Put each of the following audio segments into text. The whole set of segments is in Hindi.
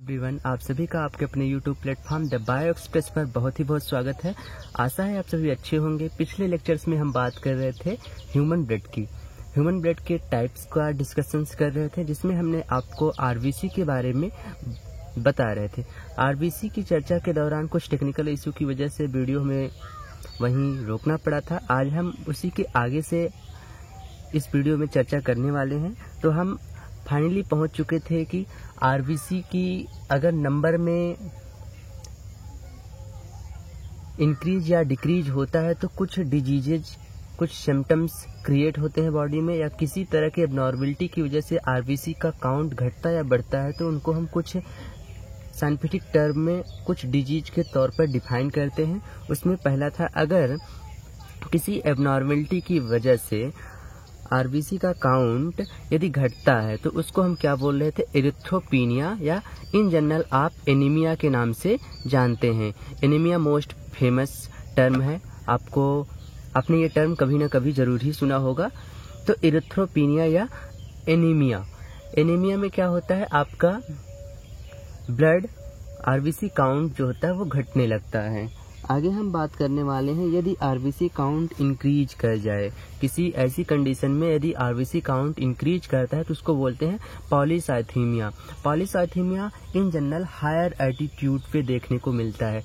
एवरीवन, आप सभी का आपके अपने YouTube platform the bio express पर बहुत स्वागत है। आशा है आप सभी अच्छे होंगे। पिछले लेक्चर्स में हम बात कर रहे थे ह्यूमन ब्लड की। ह्यूमन ब्लड के टाइप्स का डिस्कशंस कर रहे थे, जिसमें हमने आपको आरबीसी के बारे में बता रहे थे। आरबीसी की चर्चा के दौरान कुछ टेक्निकल इशू की वजह से वीडियो में वहीं रोकना पड़ा था। आज हम उसी के आगे से इस वीडियो में चर्चा करने वाले हैं। तो हम फाइनली पहुंच चुके थे कि आरबीसी की अगर नंबर में इंक्रीज या डिक्रीज होता है तो कुछ डिजीजेज, कुछ सिम्टम्स क्रिएट होते हैं बॉडी में, या किसी तरह के एबनॉर्मलिटी की वजह से आरबीसी का काउंट घटता या बढ़ता है, तो उनको हम कुछ साइंटिफिक टर्म में कुछ डिजीज के तौर पर डिफाइन करते हैं। उसमें पहला था, अगर किसी एबनॉर्मलिटी की वजह से आरबीसी का काउंट यदि घटता है तो उसको हम क्या बोल रहे थे, एरिथ्रोपीनिया, या इन जनरल आप एनीमिया के नाम से जानते हैं। एनीमिया मोस्ट फेमस टर्म है, आपने ये टर्म कभी ना कभी जरूर ही सुना होगा। तो एरिथ्रोपीनिया या एनीमिया में क्या होता है, आपका ब्लड आरबीसी काउंट जो होता है वो घटने लगता है। आगे हम बात करने वाले हैं, यदि आरबीसी काउंट इंक्रीज कर जाए, किसी ऐसी कंडीशन में यदि आरबीसी काउंट इंक्रीज करता है तो उसको बोलते हैं polycythemia. Polycythemia in general higher altitude पे देखने को मिलता है।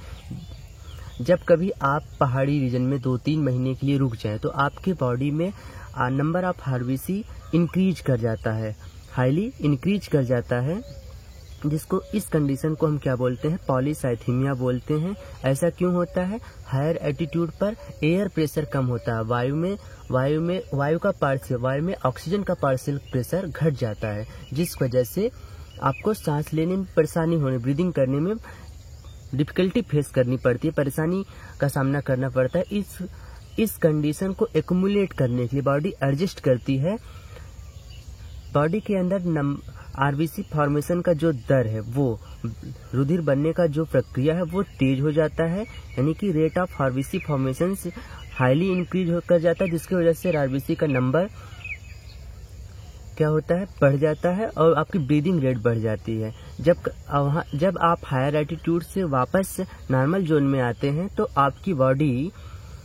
जब कभी आप पहाड़ी रीजन में 2-3 महीने के लिए रुक जाएं तो आपके बॉडी में नंबर ऑफ आरबीसी इंक्रीज कर जाता है, हाईली इंक्रीज कर जाता है, जिसको इस कंडीशन को हम क्या बोलते हैं, पॉलीसाइथीमिया बोलते हैं। ऐसा क्यों होता है, हायर एल्टीट्यूड पर एयर प्रेशर कम होता है, वायु में ऑक्सीजन का पार्शियल प्रेशर घट जाता है, जिस वजह से आपको सांस लेने में परेशानी होने, ब्रीदिंग करने में डिफिकल्टी फेस करनी पड़ती है, परेशानी का सामना करना पड़ता है। इस कंडीशन को एक्युमुलेट करने के लिए बॉडी एडजस्ट करती है। बॉडी के अंदर आरबीसी फॉर्मेशन का जो दर है, वो रुधिर बनने का जो प्रक्रिया है वो तेज हो जाता है, यानी कि rate of RBC formation highly increase कर जाता है, जिसकी वजह से आरबीसी का नंबर क्या होता है, बढ़ जाता है, और आपकी ब्रीदिंग रेट बढ़ जाती है। जब आप हायर एल्टीट्यूड से वापस नॉर्मल जोन में आते हैं तो आपकी बॉडी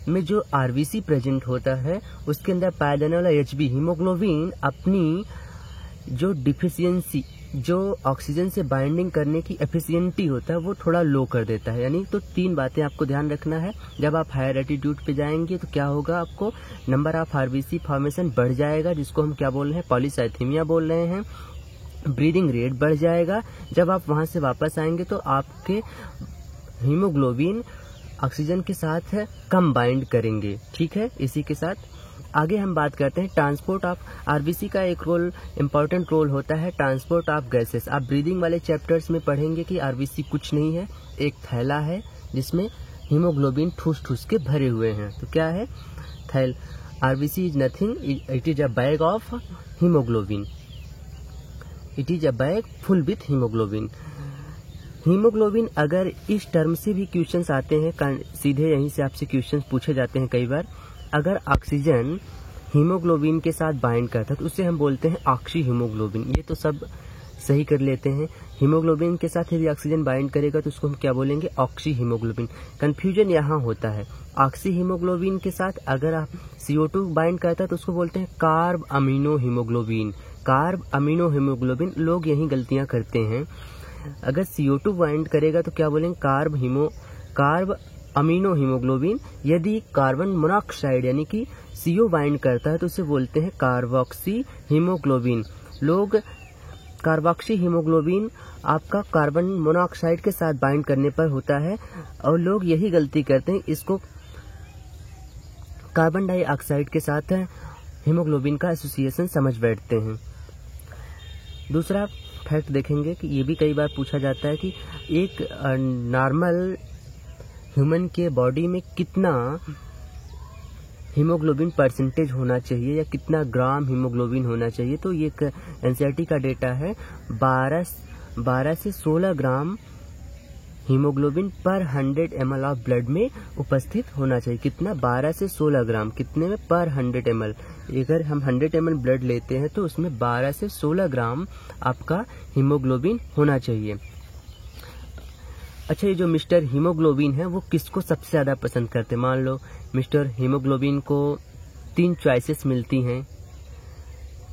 में जो आरबीसी प्रेजेंट होता है उसके अंदर पाया जाने वाला एचबी, हीमोग्लोबिन, अपनी जो डिफिशियंसी, जो ऑक्सीजन से बाइंडिंग करने की एफिशिएंटी होता है वो थोड़ा लो कर देता है। यानी तो 3 बातें आपको ध्यान रखना है। जब आप हायर एल्टीट्यूड पे जाएंगे तो क्या होगा, आपको नंबर ऑफ आरबीसी फॉर्मेशन बढ़ जाएगा, जिसको हम क्या बोल रहे हैं, पॉलीसाइथीमिया बोल रहे हैं। ब्रीदिंग रेट बढ़ जाएगा। जब आप वहां से वापस आएंगे तो आपके हीमोग्लोबिन ऑक्सीजन के साथ कम बाइंड करेंगे। ठीक है, इसी के साथ आगे हम बात करते हैं ट्रांसपोर्ट ऑफ आरबीसी का एक इम्पोर्टेंट रोल होता है ट्रांसपोर्ट ऑफ गैसेस। आप ब्रीदिंग वाले चैप्टर्स में पढ़ेंगे कि आरबीसी कुछ नहीं है, एक थैला है जिसमें हीमोग्लोबिन ठूस के भरे हुए हैं। तो क्या है RBC is nothing, it is a bag of haemoglobin, it is a bag full with haemoglobin. Haemoglobin, अगर इस टर्म से भी क्वेश्चंस आते हैं, सीधे यहीं से आपसे क्वेश्चंस पूछे जाते हैं कई बार। अगर ऑक्सीजन हीमोग्लोबिन के साथ बाइंड करता है तो उसे हम बोलते हैं ऑक्सी हीमोग्लोबिन। ये तो सब सही कर लेते हैं। हीमोग्लोबिन के साथ यदि ऑक्सीजन बाइंड करेगा तो उसको हम क्या बोलेंगे, ऑक्सी हीमोग्लोबिन। कंफ्यूजन यहाँ होता है, ऑक्सी हीमोग्लोबिन के साथ अगर आप CO2 बाइंड करता है तो उसको बोलते हैं carb amino haemoglobin. Carb amino haemoglobin, लोग यही गलतियां करते हैं। अगर CO2 बाइंड करेगा तो क्या बोलेंगे, कार्ब अमीनो हीमोग्लोबिन। यदि कार्बन मोनोऑक्साइड यानी कि CO बाइंड करता है तो उसे बोलते हैं कार्बोक्सी हीमोग्लोबिन। लोग कार्बोक्सी हीमोग्लोबिन आपका कार्बन मोनोऑक्साइड के साथ बाइंड करने पर होता है, और लोग यही गलती करते हैं, इसको कार्बन डाइऑक्साइड के साथ हीमोग्लोबिन का एसोसिएशन समझ बैठते हैं। दूसरा फैक्ट देखेंगे कि ये भी कई बार पूछा जाता है कि एक नॉर्मल ह्यूमन के बॉडी में कितना हीमोग्लोबिन परसेंटेज होना चाहिए, या कितना ग्राम हीमोग्लोबिन होना चाहिए। तो ये एनसीईआरटी का डेटा है, 12 से 16 ग्राम हीमोग्लोबिन पर 100 ml ऑफ ब्लड में उपस्थित होना चाहिए। कितना, 12 से 16 ग्राम, कितने में, पर 100 ml। अगर हम 100 ml ब्लड लेते हैं तो उसमें 12 से 16 ग्राम आपका हीमोग्लोबिन होना चाहिए। अच्छा, ये जो मिस्टर हीमोग्लोबिन है वो किसको सबसे ज़्यादा पसंद करते हैं? मान लो मिस्टर हीमोग्लोबिन को 3 चॉइसेस मिलती हैं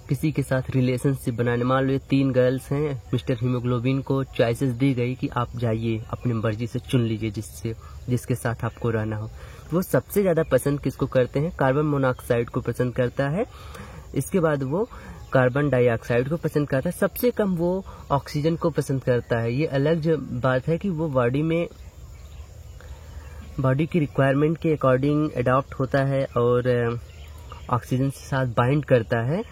किसी के साथ रिलेशनशिप बनाने। मान लो ये 3 गर्ल्स हैं, मिस्टर हीमोग्लोबिन को चॉइसेस दी गई कि आप जाइए अपनी मर्जी से चुन लीजिए जिसके साथ आपको रहना हो। वो सबसे ज़्यादा पसंद किसको करते हैं? कार्बन मोनोऑक्साइड को पसंद करता है। इसके बाद वो कार्बन डाइऑक्साइड को पसंद करता है। सबसे कम वो ऑक्सीजन को पसंद करता है। ये अलग बात है कि वो बॉडी की रिक्वायरमेंट के अकॉर्डिंग अडॉप्ट होता है और ऑक्सीजन के साथ बाइंड करता है।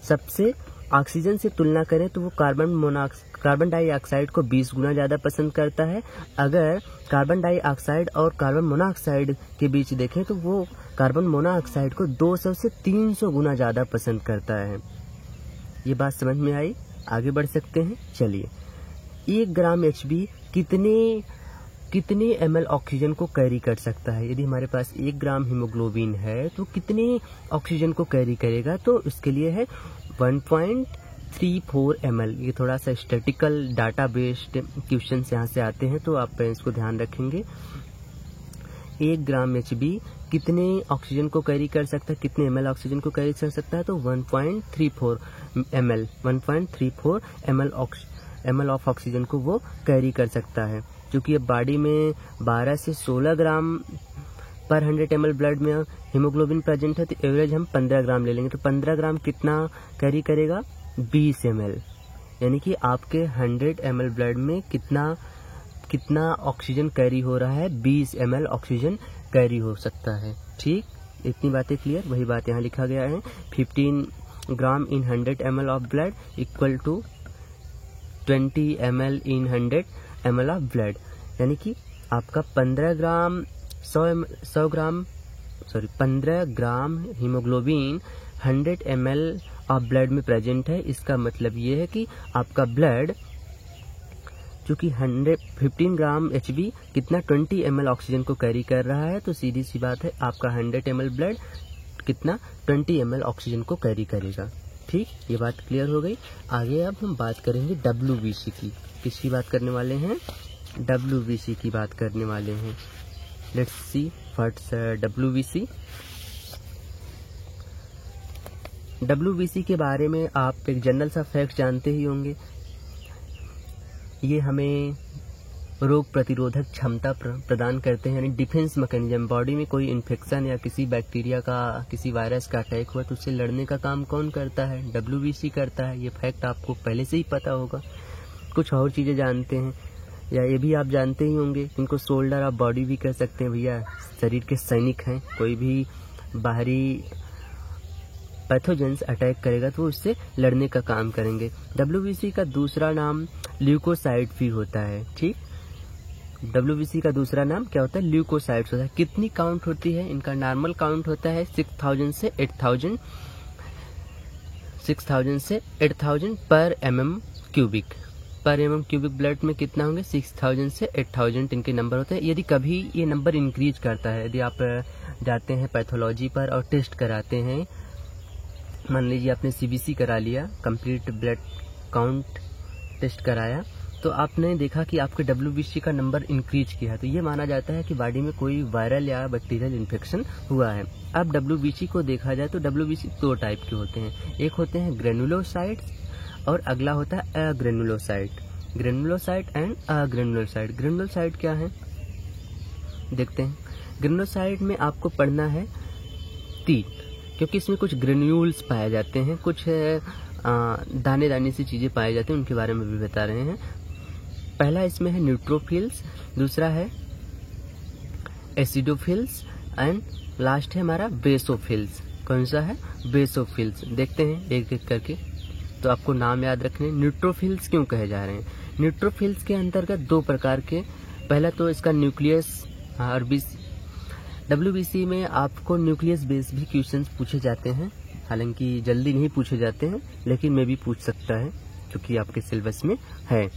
सबसे ऑक्सीजन से तुलना करें तो वो कार्बन डाइऑक्साइड को 20 गुना ज़्यादा पसंद करता है। अगर कार्बन डाइऑक्साइड और कार्बन मोनोऑक्साइड के बीच देखें तो वो कार्बन मोनोऑक्साइड को 200 से 300 गुना ज़्यादा पसंद करता है। ये बात समझ में आई? आगे बढ़ सकते हैं। चलिए, 1 ग्राम HB कितने ml ऑक्सीजन को कैरी कर सकता है? यदि हमारे पास 1 ग्राम हीमोग्लोबिन है तो कितने ऑक्सीजन को कैरी करेगा? तो इसके लिए है 1.34 ml। ये थोड़ा सा स्टैटिकल डाटा बेस्ड क्वेश्चन यहाँ से आते हैं तो आप इसको ध्यान रखेंगे। 1 ग्राम HB कितने ऑक्सीजन को कैरी कर सकता है, कितने ml ऑक्सीजन को कैरी कर सकता है? तो 1.34 ml ऑफ ऑक्सीजन को वो कैरी कर सकता है। क्योंकि ये बॉडी में 12 से 16 ग्राम पर 100 ml ब्लड में हीमोग्लोबिन प्रेजेंट है तो एवरेज हम 15 ग्राम ले लेंगे। तो 15 ग्राम कितना कैरी करेगा? 20 ml। यानी कि आपके 100 ml ब्लड में कितना ऑक्सीजन कैरी हो रहा है? 20 ml ऑक्सीजन कैरी हो सकता है। ठीक, इतनी बातें क्लियर। वही बात यहाँ लिखा गया है, 15 gram in 100 ml of blood equal to 20 ml in 100 ml of blood. यानी कि आपका 15 gram haemoglobin 100 ml of blood में प्रेजेंट है। इसका मतलब ये है कि आपका ब्लड चूंकि 15 ग्राम HB कितना 20 ml ऑक्सीजन को कैरी कर रहा है, तो सीधी सी बात है आपका 100 ml ब्लड कितना 20 ml ऑक्सीजन को कैरी करेगा। ठीक, ये बात क्लियर हो गई। आगे अब हम बात करेंगे WBC की। किसकी बात करने वाले हैं? WBC की बात करने वाले हैं। Let's see what's WBC। WBC के बारे में आप एक जनरल सा फैक्ट जानते ही होंगे। ये हमें रोग प्रतिरोधक क्षमता प्रदान करते हैं, यानी डिफेंस मैकेनिज्म। बॉडी में कोई इन्फेक्शन या किसी बैक्टीरिया का, किसी वायरस का अटैक हुआ तो उससे लड़ने का काम कौन करता है? WBC करता है। ये फैक्ट आपको पहले से ही पता होगा। कुछ और चीज़ें जानते हैं या ये भी आप जानते ही होंगे, इनको शोल्डर ऑफ बॉडी भी कह सकते हैं। भैया शरीर के सैनिक हैं, कोई भी बाहरी पैथोजेंस अटैक करेगा तो उससे लड़ने का काम करेंगे। WBC का दूसरा नाम ल्यूकोसाइट भी होता है। ठीक, WBC का दूसरा नाम क्या होता है? ल्यूकोसाइट्स होता है। कितनी काउंट होती है? इनका नॉर्मल काउंट होता है 6000 से 8000 पर mm क्यूबिक। पर mm क्यूबिक ब्लड में कितना होंगे? 6000 से 8000 इनके नंबर होते हैं। यदि कभी ये नंबर इंक्रीज करता है, यदि आप जाते हैं पैथोलॉजी पर और टेस्ट कराते हैं, मान लीजिए आपने CBC करा लिया, कंप्लीट ब्लड काउंट टेस्ट कराया, तो आपने देखा कि आपके WBC का नंबर इंक्रीज किया है, तो ये माना जाता है कि बॉडी में कोई वायरल या बैक्टीरियल इन्फेक्शन हुआ है। अब WBC को देखा जाए तो WBC 2 टाइप के होते हैं। एक होते हैं ग्रेनुलोसाइट्स और अगला होता है agranulocyte. Granulocyte and agranulocyte. Granulocyte क्या है देखते हैं। ग्रेनुलोसाइट में आपको पढ़ना है 3, क्योंकि इसमें कुछ ग्रेन्यूल्स पाए जाते हैं, कुछ दाने दाने सी चीज़ें पाई जाती हैं, उनके बारे में भी बता रहे हैं। पहला इसमें है न्यूट्रोफिल्स, दूसरा है एसिडोफिल्स एंड लास्ट है हमारा बेसोफिल्स। कौन सा है? बेसोफिल्स। देखते हैं एक एक करके, तो आपको नाम याद रखने। न्यूट्रोफिल्स क्यों कहे जा रहे हैं? न्यूट्रोफिल्स के अंतर्गत 2 प्रकार के, पहला तो इसका न्यूक्लियस और WBC में आपको न्यूक्लियस बेस भी क्वेश्चंस पूछे जाते हैं, हालांकि जल्दी नहीं पूछे जाते हैं, लेकिन मैं भी पूछ सकता है क्योंकि आपके सिलेबस में है।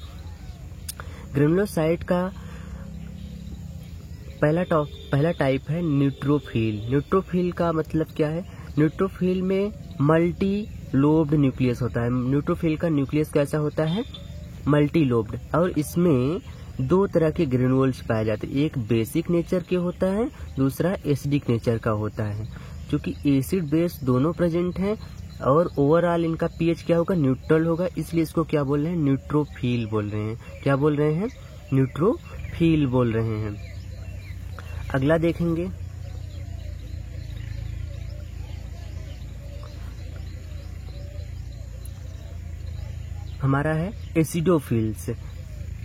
ग्रेनुलोसाइट का पहला टाइप है न्यूट्रोफिल। न्यूट्रोफिल का मतलब क्या है? न्यूट्रोफिल में मल्टी लोब्ड न्यूक्लियस होता है। न्यूट्रोफिल का न्यूक्लियस कैसा होता है? Multi lobed. और इसमें दो तरह के ग्रेन्यूल्स पाए जाते हैं, एक बेसिक नेचर के होता है, दूसरा एसिडिक नेचर का होता है। क्योंकि एसिड बेस दोनों प्रेजेंट हैं और ओवरऑल इनका पीएच क्या होगा, न्यूट्रल होगा, इसलिए इसको क्या बोल रहे हैं, न्यूट्रोफिल बोल रहे हैं। क्या बोल रहे हैं, न्यूट्रोफिल बोल रहे हैं। अगला देखेंगे, हमारा है एसिडोफिल्स।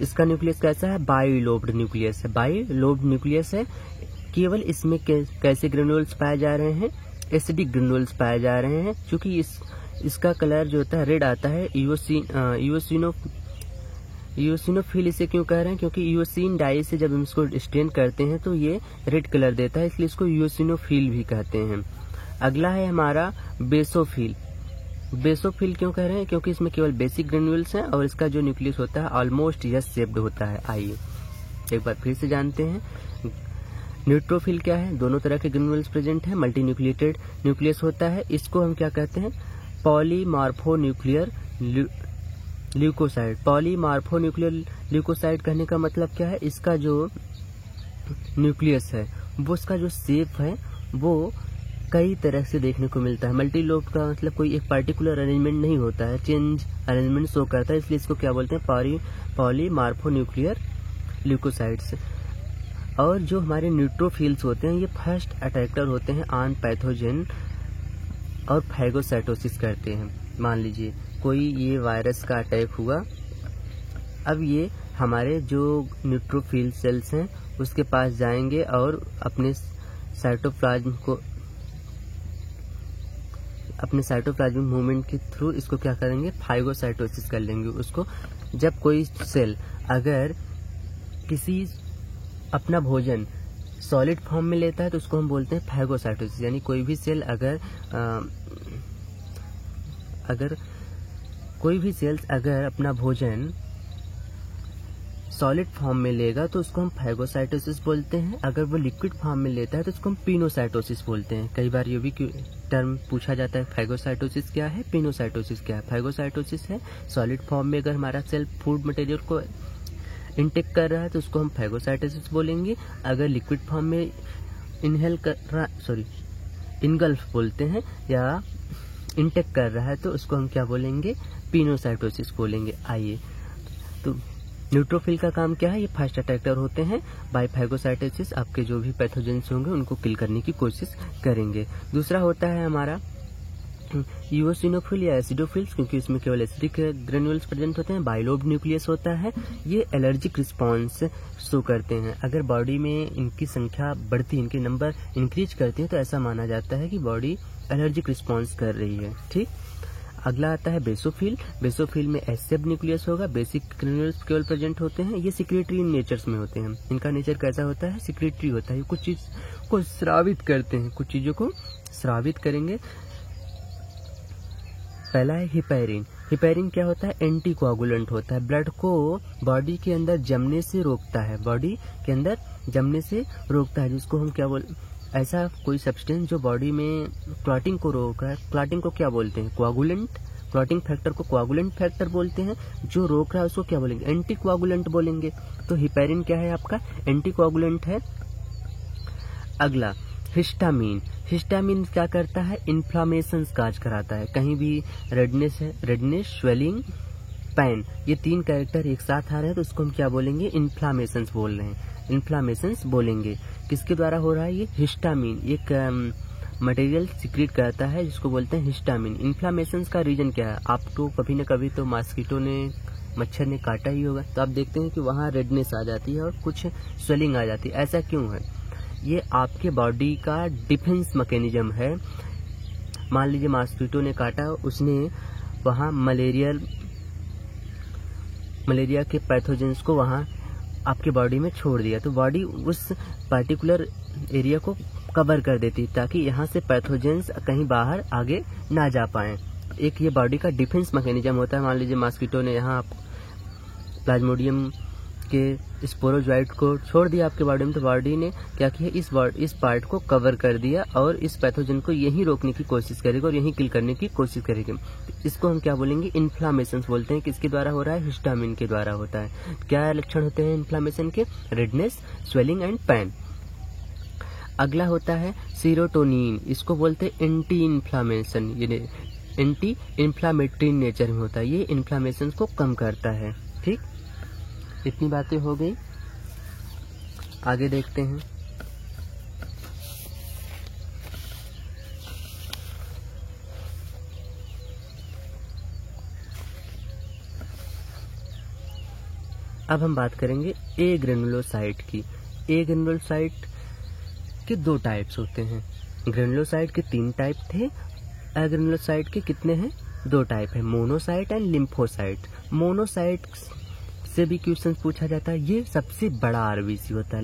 इसका न्यूक्लियस कैसा है, बाइलोब्ड न्यूक्लियस है, बाइलोब्ड न्यूक्लियस है। केवल इसमें कैसे ग्रेन्यूल्स पाए जा रहे हैं, एसिडिक ग्रेन्यूल्स पाए जा रहे हैं। क्योंकि इसका कलर जो होता है रेड आता है। इओसिनोफिल इसे क्यों कह रहे हैं, क्योंकि इओसिन डाई से जब हम इसको स्टेन करते हैं तो ये रेड कलर देता है, इसलिए इसको इओसिनोफिल भी कहते हैं। अगला है हमारा बेसोफिल। बेसोफिल क्यों कह रहे हैं, क्योंकि इसमें केवल बेसिक ग्रेन्यूल्स हैं और इसका जो न्यूक्लियस होता है ऑलमोस्ट एस शेप्ड होता है। आइए एक बार फिर से जानते हैं। न्यूट्रोफिल क्या है, दोनों तरह के ग्रेन्यूल्स प्रेजेंट है, मल्टी न्यूक्लिएटेड न्यूक्लियस होता है। इसको हम क्या कहते हैं, पॉलीमार्फोन्यूक्लियर ल्यूकोसाइड। पॉलीमार्फोन्यूक्लियर ल्यूकोसाइड कहने का मतलब क्या है, इसका जो न्यूक्लियस है वो उसका जो शेप है वो कई तरह से देखने को मिलता है। मल्टी लोब का मतलब कोई एक पार्टिकुलर अरेंजमेंट नहीं होता है, चेंज अरेंजमेंट शो करता है, इसलिए इसको क्या बोलते हैं, पॉलीमार्फोन्यूक्लियर ल्यूकोसाइड्स। और जो हमारे न्यूट्रोफिल्स होते हैं ये फर्स्ट अटैकर होते हैं ऑन पैथोजन और फैगोसाइटोसिस करते हैं। मान लीजिए कोई ये वायरस का अटैक हुआ, अब ये हमारे जो न्यूट्रोफिल सेल्स हैं उसके पास जाएंगे और अपने साइटोप्लाज्मिक मूवमेंट के थ्रू इसको क्या करेंगे, फाइगोसाइटोसिस कर लेंगे उसको। जब कोई सेल अगर किसी अपना भोजन सॉलिड फॉर्म में लेता है तो उसको हम बोलते हैं फाइगोसाइटोसिस। यानी कोई भी सेल अगर अपना भोजन सॉलिड फॉर्म में लेगा तो उसको हम फाइगोसाइटोसिस बोलते हैं। अगर वो लिक्विड फॉर्म में लेता है तो उसको हम पिनोसाइटोसिस बोलते हैं। कई बार ये भी टर्म पूछा जाता है, फाइगोसाइटोसिस क्या है, पिनोसाइटोसिस क्या है। फाइगोसाइटोसिस है सॉलिड फॉर्म में अगर हमारा सेल फूड मटेरियल को इनटेक कर रहा है तो उसको हम फाइगोसाइटोसिस बोलेंगे। अगर लिक्विड फॉर्म में इनगल्फ बोलते हैं या इनटेक कर रहा है तो उसको हम क्या बोलेंगे, पिनोसाइटोसिस बोलेंगे। आइए तो न्यूट्रोफिल का काम क्या है, ये फर्स्ट अटैकर होते हैं बाय फाइगोसाइटोसिस। आपके जो भी पैथोजेंस होंगे उनको किल करने की कोशिश करेंगे। दूसरा होता है हमारा इओसिनोफिल या एसिडोफिल्स, क्योंकि इसमें केवल एसिडिक ग्रेन्यूल्स प्रेजेंट होते हैं। बाइलोब न्यूक्लियस होता है, ये एलर्जिक रिस्पॉन्स शो करते हैं। अगर बॉडी में इनकी संख्या बढ़ती है, इनके नंबर इंक्रीज करती है तो ऐसा माना जाता है कि बॉडी एलर्जिक रिस्पॉन्स कर रही है। ठीक, अगला आता है बेसोफिल। बेसोफिल में एस शेप न्यूक्लियस होगा, बेसिक ग्रेन्यूल्स केवल प्रेजेंट होते हैं। ये सिक्रेटरी नेचर्स में होते हैं। इनका नेचर कैसा होता है, सिक्रेटरी होता है, कुछ चीज को स्रावित करते हैं, कुछ चीजों को स्रावित करेंगे। पहला है हिपैरिन। हिपैरिन क्या होता है, एंटी कोआगुलेंट होता है, ब्लड को बॉडी के अंदर जमने से रोकता है, बॉडी के अंदर जमने से रोकता है, जिसको हम क्या ऐसा कोई सब्सटेंस जो बॉडी में क्लॉटिंग को रोक रहा है। क्लॉटिंग को क्या बोलते हैं, कोआगुलेंट। क्लॉटिंग फैक्टर को कोआगुलेंट फैक्टर बोलते हैं। जो रोक रहा है उसको क्या बोलेंगे, एंटी कोआगुलेंट बोलेंगे। तो हिपैरिन क्या है आपका, एंटी कोआगुलेंट है। अगला हिस्टामिन। हिस्टामिन क्या करता है, इन्फ्लामेशन काज कराता है। कहीं भी रेडनेस है, रेडनेस, स्वेलिंग, पेन, ये तीन कैरेक्टर एक साथ आ रहे हैं तो उसको हम क्या बोलेंगे, इन्फ्लामेशन बोल रहे हैं, इन्फ्लामेशन बोलेंगे। किसके द्वारा हो रहा है, ये हिस्टामिन एक मटेरियल सिक्रेट करता है जिसको बोलते हैं हिस्टामिन। इन्फ्लामेशन का रीजन क्या है, आपको कभी न कभी तो मस्कीटो ने, मच्छर ने काटा ही होगा, तो आप देखते हैं कि वहाँ रेडनेस आ जाती है और कुछ स्वेलिंग आ जाती है। ऐसा क्यों है, ये आपके बॉडी का डिफेंस मैकेनिज्म है। मान लीजिए मस्कीटो ने काटा, उसने वहाँ मलेरिया के पैथोजेंस को वहाँ आपके बॉडी में छोड़ दिया, तो बॉडी उस पर्टिकुलर एरिया को कवर कर देती ताकि यहाँ से पैथोजेंस कहीं बाहर आगे ना जा पाएं। एक ये बॉडी का डिफेंस मैकेनिज्म होता है। मान लीजिए मस्कीटो ने यहाँ प्लाज्मोडियम आपके स्पोरोजोइट को छोड़ दिया आपके बॉडी में, तो बॉडी ने क्या किया, इस पार्ट को कवर कर दिया और इस पैथोजन को यहीं रोकने की कोशिश करेगा और यहीं किल करने की कोशिश करेगा। इसको हम क्या बोलेंगे, इन्फ्लामेशन बोलते हैं। किसके द्वारा हो रहा है, हिस्टामिन के द्वारा होता है। क्या लक्षण होते हैं इन्फ्लामेशन के, रेडनेस, स्वेलिंग एंड पेन। अगला होता है सीरोटोनिन, इसको बोलते हैं एंटी इन्फ्लामेशन, ये एंटी इन्फ्लामेटरी नेचर में होता है, ये इन्फ्लामेशन को कम करता है। ठीक, इतनी बातें हो गई, आगे देखते हैं। अब हम बात करेंगे ए ग्रेनुलोसाइट की। ए ग्रेनुलोसाइट के 2 टाइप्स होते हैं। ग्रेनुलोसाइट के 3 टाइप थे, एग्रेनुलोसाइट के कितने हैं, 2 टाइप है, मोनोसाइट एंड लिम्फोसाइट। मोनोसाइट से भी क्वेश्चन पूछा जाता है। ये सबसे बड़ा आरबीसी होता है,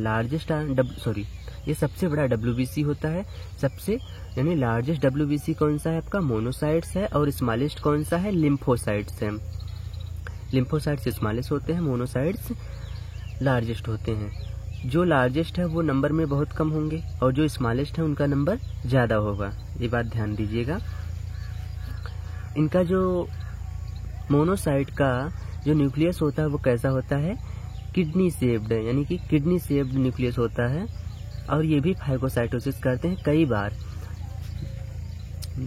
ये सबसे बड़ा डब्ल्यूबीसी होता है। सबसे यानी लार्जेस्ट डब्ल्यूबीसी कौन सा है आपका, मोनोसाइट्स है, और स्मॉलेस्ट कौन सा है, लिम्फोसाइट्स है। लिम्फोसाइट्स स्मॉलेस्ट होते हैं, मोनोसाइट्स लार्जेस्ट होते हैं। जो लार्जेस्ट है वो नंबर में बहुत कम होंगे और जो स्मॉलेस्ट है उनका नंबर ज्यादा होगा, ये बात ध्यान दीजिएगा। इनका जो मोनोसाइट का जो न्यूक्लियस होता है वो कैसा होता है, किडनी शेप्ड, यानी कि किडनी शेप्ड न्यूक्लियस होता है। और ये भी फाइगोसाइटोसिस करते हैं कई बार।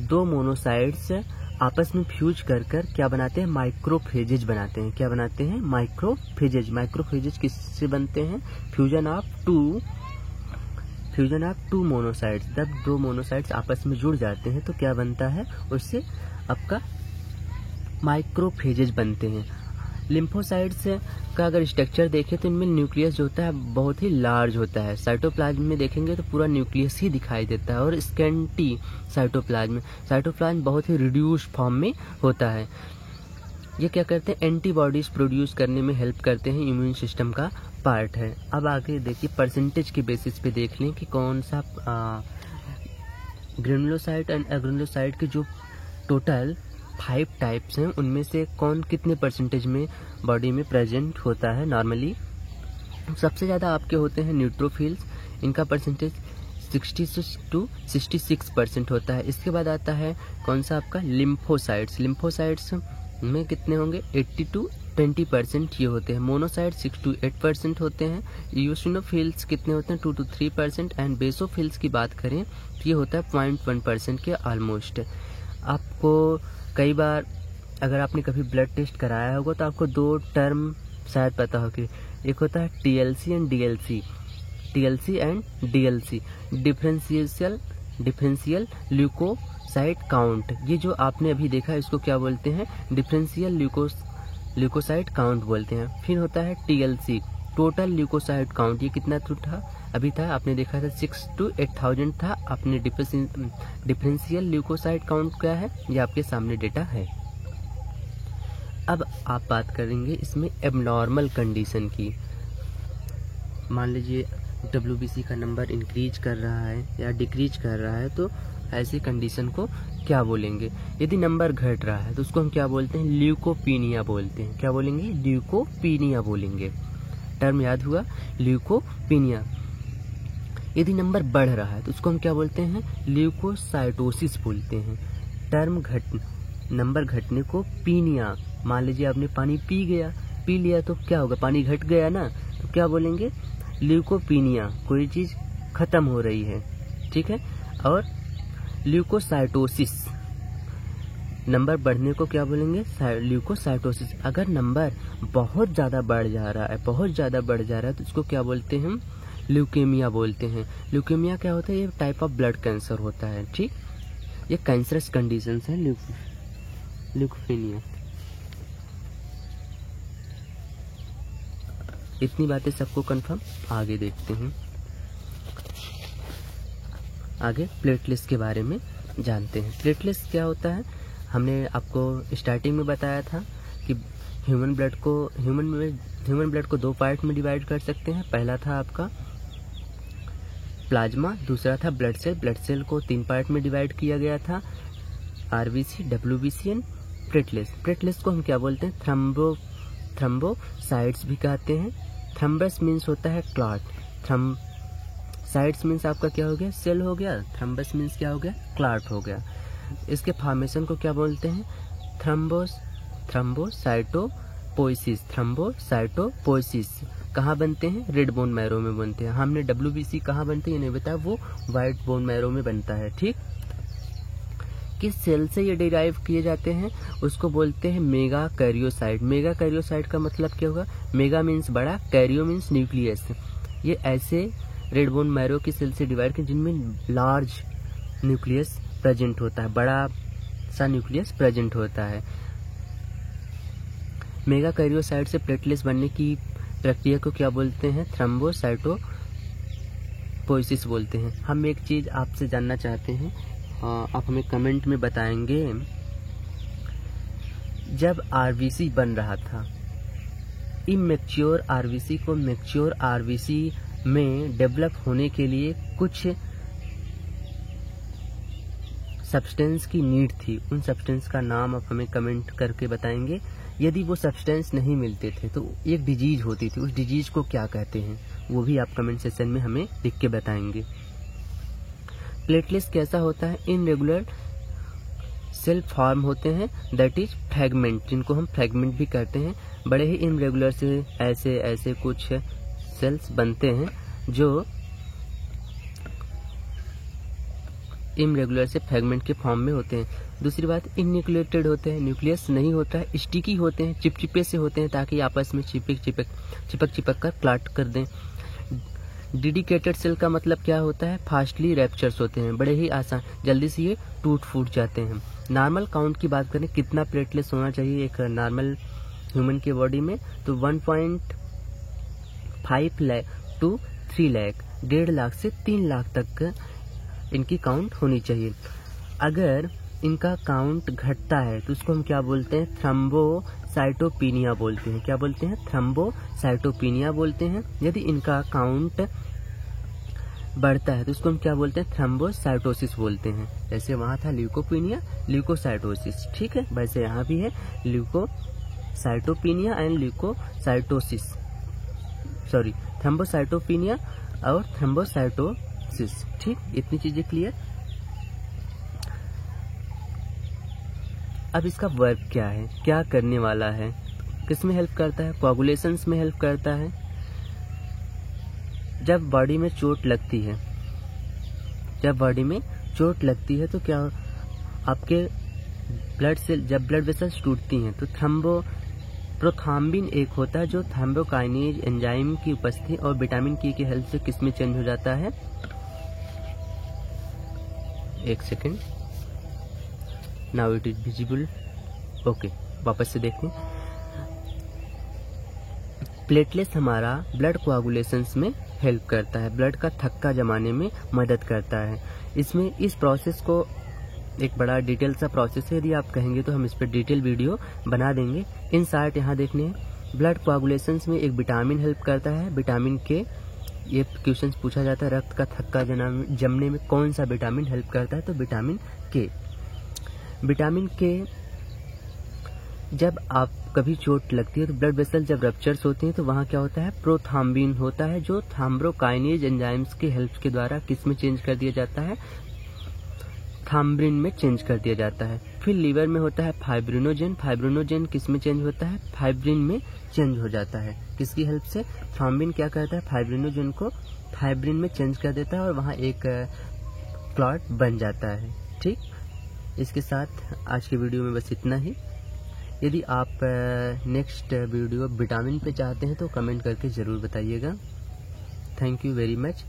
2 मोनोसाइट्स आपस में फ्यूज कर क्या बनाते हैं, माइक्रोफेजेज बनाते हैं। क्या बनाते हैं, माइक्रोफेजेज। माइक्रोफेजेज किससे बनते हैं, फ्यूजन ऑफ टू मोनोसाइट्स। जब 2 मोनोसाइट्स आपस में जुड़ जाते हैं तो क्या बनता है, उससे आपका माइक्रोफेजेज बनते हैं। लिम्फोसाइट्स का अगर स्ट्रक्चर देखें तो इनमें न्यूक्लियस जो होता है बहुत ही लार्ज होता है। साइटोप्लाज्म में देखेंगे तो पूरा न्यूक्लियस ही दिखाई देता है, और स्कैंटी साइटोप्लाज्म बहुत ही रिड्यूस फॉर्म में होता है। ये क्या करते हैं, एंटीबॉडीज प्रोड्यूस करने में हेल्प करते हैं, इम्यून सिस्टम का पार्ट है। अब आगे देखिए, परसेंटेज के बेसिस पे देख लें कि कौन सा ग्रेनुलोसाइट एंड एग्रेनुलोसाइट के जो टोटल 5 टाइप्स हैं उनमें से कौन कितने परसेंटेज में बॉडी में प्रेजेंट होता है। नॉर्मली सबसे ज़्यादा आपके होते हैं न्यूट्रोफिल्स, इनका परसेंटेज 60 to 66% होता है। इसके बाद आता है कौन सा आपका, लिम्फोसाइट्स। लिम्फोसाइट्स में कितने होंगे, 80 to 20% ये होते हैं। मोनोसाइट 6 to 8% होते हैं। यूसिनोफिल्स कितने होते हैं, 2 to 3%। एंड बेसोफिल्स की बात करें तो ये होता है 0.1% के ऑलमोस्ट। आपको कई बार अगर आपने कभी ब्लड टेस्ट कराया होगा तो आपको 2 टर्म शायद पता होगी, एक होता है TLC and DLC। TLC and DLC, differential leukocyte count. ये जो आपने अभी देखा इसको क्या बोलते हैं, डिफरेंशियल ल्यूकोसाइट काउंट बोलते हैं। फिर होता है TLC, टोटल ल्यूकोसाइट काउंट। ये कितना था अभी था, आपने देखा था 6 to 8,000 था। आपने डिफरेंशियल ल्यूकोसाइट काउंट क्या है, ये आपके सामने डेटा है। अब आप बात करेंगे इसमें एबनॉर्मल कंडीशन की। मान लीजिए WBC का नंबर इंक्रीज कर रहा है या डिक्रीज कर रहा है, तो ऐसी कंडीशन को क्या बोलेंगे। यदि नंबर घट रहा है तो उसको हम क्या बोलते हैं, ल्यूकोपीनिया बोलते हैं। क्या बोलेंगे, ल्यूकोपीनिया बोलेंगे। टर्म याद हुआ, ल्यूकोपीनिया। यदि नंबर बढ़ रहा है तो उसको हम क्या बोलते हैं, ल्यूकोसाइटोसिस बोलते हैं। नंबर घटने को पीनिया। मान लीजिए आपने पानी पी लिया तो क्या होगा, पानी घट गया ना, तो क्या बोलेंगे, ल्यूकोपीनिया, कोई चीज खत्म हो रही है, ठीक है। और ल्यूकोसाइटोसिस, नंबर बढ़ने को क्या बोलेंगे, ल्यूकोसाइटोसिस। अगर नंबर बहुत ज्यादा बढ़ जा रहा है तो इसको क्या बोलते हैं, हम ल्यूकेमिया बोलते हैं। ल्यूकेमिया क्या होता है, ये टाइप ऑफ ब्लड कैंसर होता है, ठीक। ये कैंसरस कंडीशंस है ल्यूकोपेनिया। इतनी बातें सबको कंफर्म। आगे देखते हैं, आगे प्लेटलेट्स के बारे में जानते हैं। प्लेटलेट्स क्या होता है, हमने आपको स्टार्टिंग में बताया था कि ह्यूमन ब्लड को 2 पार्ट में डिवाइड कर सकते हैं। पहला था आपका प्लाज्मा, दूसरा था ब्लड सेल। ब्लड सेल को 3 पार्ट में डिवाइड किया गया था, RBC, WBC and platelets. Platelets को हम क्या बोलते हैं, थ्रोम्बोसाइट्स भी कहते हैं, थ्रम्बस मीन्स होता है क्लॉट। साइड्स मीन्स आपका क्या हो गया, सेल हो गया। थ्रम्बस मीन्स क्या हो गया, क्लॉट हो गया। इसके फॉर्मेशन को क्या बोलते हैं, थ्रम्बोसाइटोपोइसिस। थ्रम्बोसाइटोपोइसिस कहाँ बनते हैं, रेड बोन मैरो में बनते हैं। हमने WBC कहाँ बनते हैं ये नहीं बताया, वो वाइट बोन मैरो में बनता है। ठीक, किस सेल से ये डिराइव किए जाते हैं, उसको बोलते हैं मेगा कैरियोसाइट। मेगा कैरियोसाइट का मतलब क्या होगा, मेगा मीन्स बड़ा, कैरियो मीन्स न्यूक्लियस। ये ऐसे रेड बोन मैरो की सेल से डिवाइड किए जिनमें लार्ज न्यूक्लियस प्रेजेंट होता है, बड़ा सा न्यूक्लियस प्रेजेंट होता है। मेगा कैरियोसाइट से प्लेटलेट्स बनने की प्रक्रिया को क्या बोलते हैं, थ्रम्बोसाइटोपोइसिस बोलते हैं। हम एक चीज आपसे जानना चाहते हैं, आप हमें कमेंट में बताएंगे, जब आरबीसी बन रहा था, इमैच्योर आरबीसी को मैच्योर आरबीसी में डेवलप होने के लिए कुछ सब्सटेंस की नीड थी। उन सब्सटेंस का नाम आप हमें कमेंट करके बताएंगे। यदि वो सब्सटेंस नहीं मिलते थे तो एक डिजीज होती थी, उस डिजीज को क्या कहते हैं, वो भी आप कमेंट सेक्शन में हमें लिख के बताएंगे। प्लेटलेट्स कैसा होता है, इनरेगुलर सेल फॉर्म होते हैं, दैट इज फ्रैगमेंट, जिनको हम फ्रैगमेंट भी कहते हैं। बड़े ही इनरेगुलर से ऐसे कुछ सेल्स बनते हैं जो इनरेगुलर से फ्रैगमेंट के फॉर्म में होते हैं। दूसरी बात, इनन्यूक्लिएटेड होते हैं, न्यूक्लियस नहीं होता है, स्टिकी होते हैं, चिपचिपे से होते हैं ताकि आपस में चिपक कर क्लॉट कर दें। डेडिकेटेड सेल का मतलब क्या होता है, फास्टली रैप्चर्स होते हैं, बड़े ही आसान, जल्दी से ये टूट फूट जाते हैं। नॉर्मल काउंट की बात करें, कितना प्लेटलेट्स होना चाहिए एक नॉर्मल ह्यूमन के बॉडी में, तो 1.5 लाख टू 3 लाख, 1.5 लाख से 3 लाख तक इनकी काउंट होनी चाहिए। अगर इनका काउंट घटता है तो उसको हम क्या बोलते हैं, थ्रम्बोसाइटोपिनिया बोलते हैं। क्या बोलते हैं, थ्रम्बोसाइटोपिनिया बोलते हैं। यदि इनका काउंट बढ़ता है तो उसको हम क्या बोलते हैं, थ्रम्बोसाइटोसिस बोलते हैं। जैसे वहां था ल्यूकोपिनिया, ल्यूकोसाइटोसिस, ठीक है, वैसे यहाँ भी है ल्यूकोसाइटोपिनिया एंड ल्यूकोसाइटोसिस, सॉरी थ्रम्बोसाइटोपिनिया और थ्रम्बोसाइटोसिस। ठीक, इतनी चीजें क्लियर। अब इसका वर्क क्या है, क्या करने वाला है, किस में हेल्प करता है, कोआगुलेशंस में हेल्प करता है। जब बॉडी में चोट लगती है, तो क्या आपके ब्लड सेल, जब ब्लड वेसल्स टूटती हैं तो प्रोथ्राम्बिन एक होता है जो थ्रोम्बोकाइनेज एंजाइम की उपस्थिति और विटामिन के की हेल्प से किस में चेंज हो जाता है, एक second, now it is visible, okay, वापस से देखें। प्लेटलेट्स हमारा ब्लड कोआगुलेशंस में हेल्प करता है, ब्लड का थक्का जमाने में मदद करता है। इसमें इस प्रोसेस को एक बड़ा डिटेल सा प्रोसेस है, यदि आप कहेंगे तो हम इस पर डिटेल वीडियो बना देंगे। इन शार्ट यहाँ देखने हैं, ब्लड कोआगुलेशंस में एक विटामिन हेल्प करता है, विटामिन के। ये क्वेश्चन पूछा जाता है, रक्त का थक्का जमने में कौन सा विटामिन हेल्प करता है, तो विटामिन के। विटामिन के, जब आप कभी चोट लगती है तो ब्लड वेसल जब रप्चर्स होती हैं तो वहाँ क्या होता है, प्रोथ्राम्बिन होता है जो थ्रोम्बोकाइनेज एंजाइम्स के हेल्प के द्वारा किस में चेंज कर दिया जाता है, थ्रोम्बिन में चेंज कर दिया जाता है। फिर लीवर में होता है फाइब्रिनोजेन, फाइब्रिनोजेन किस में चेंज होता है, फाइब्रिन में चेंज हो जाता है। किसकी हेल्प से, थ्रोम्बिन क्या करता है, फाइब्रिनोजेन को फाइब्रिन में चेंज कर देता है और वहाँ एक क्लॉट बन जाता है। ठीक, इसके साथ आज के वीडियो में बस इतना ही। यदि आप नेक्स्ट वीडियो विटामिन पे चाहते हैं तो कमेंट करके ज़रूर बताइएगा। Thank you very much.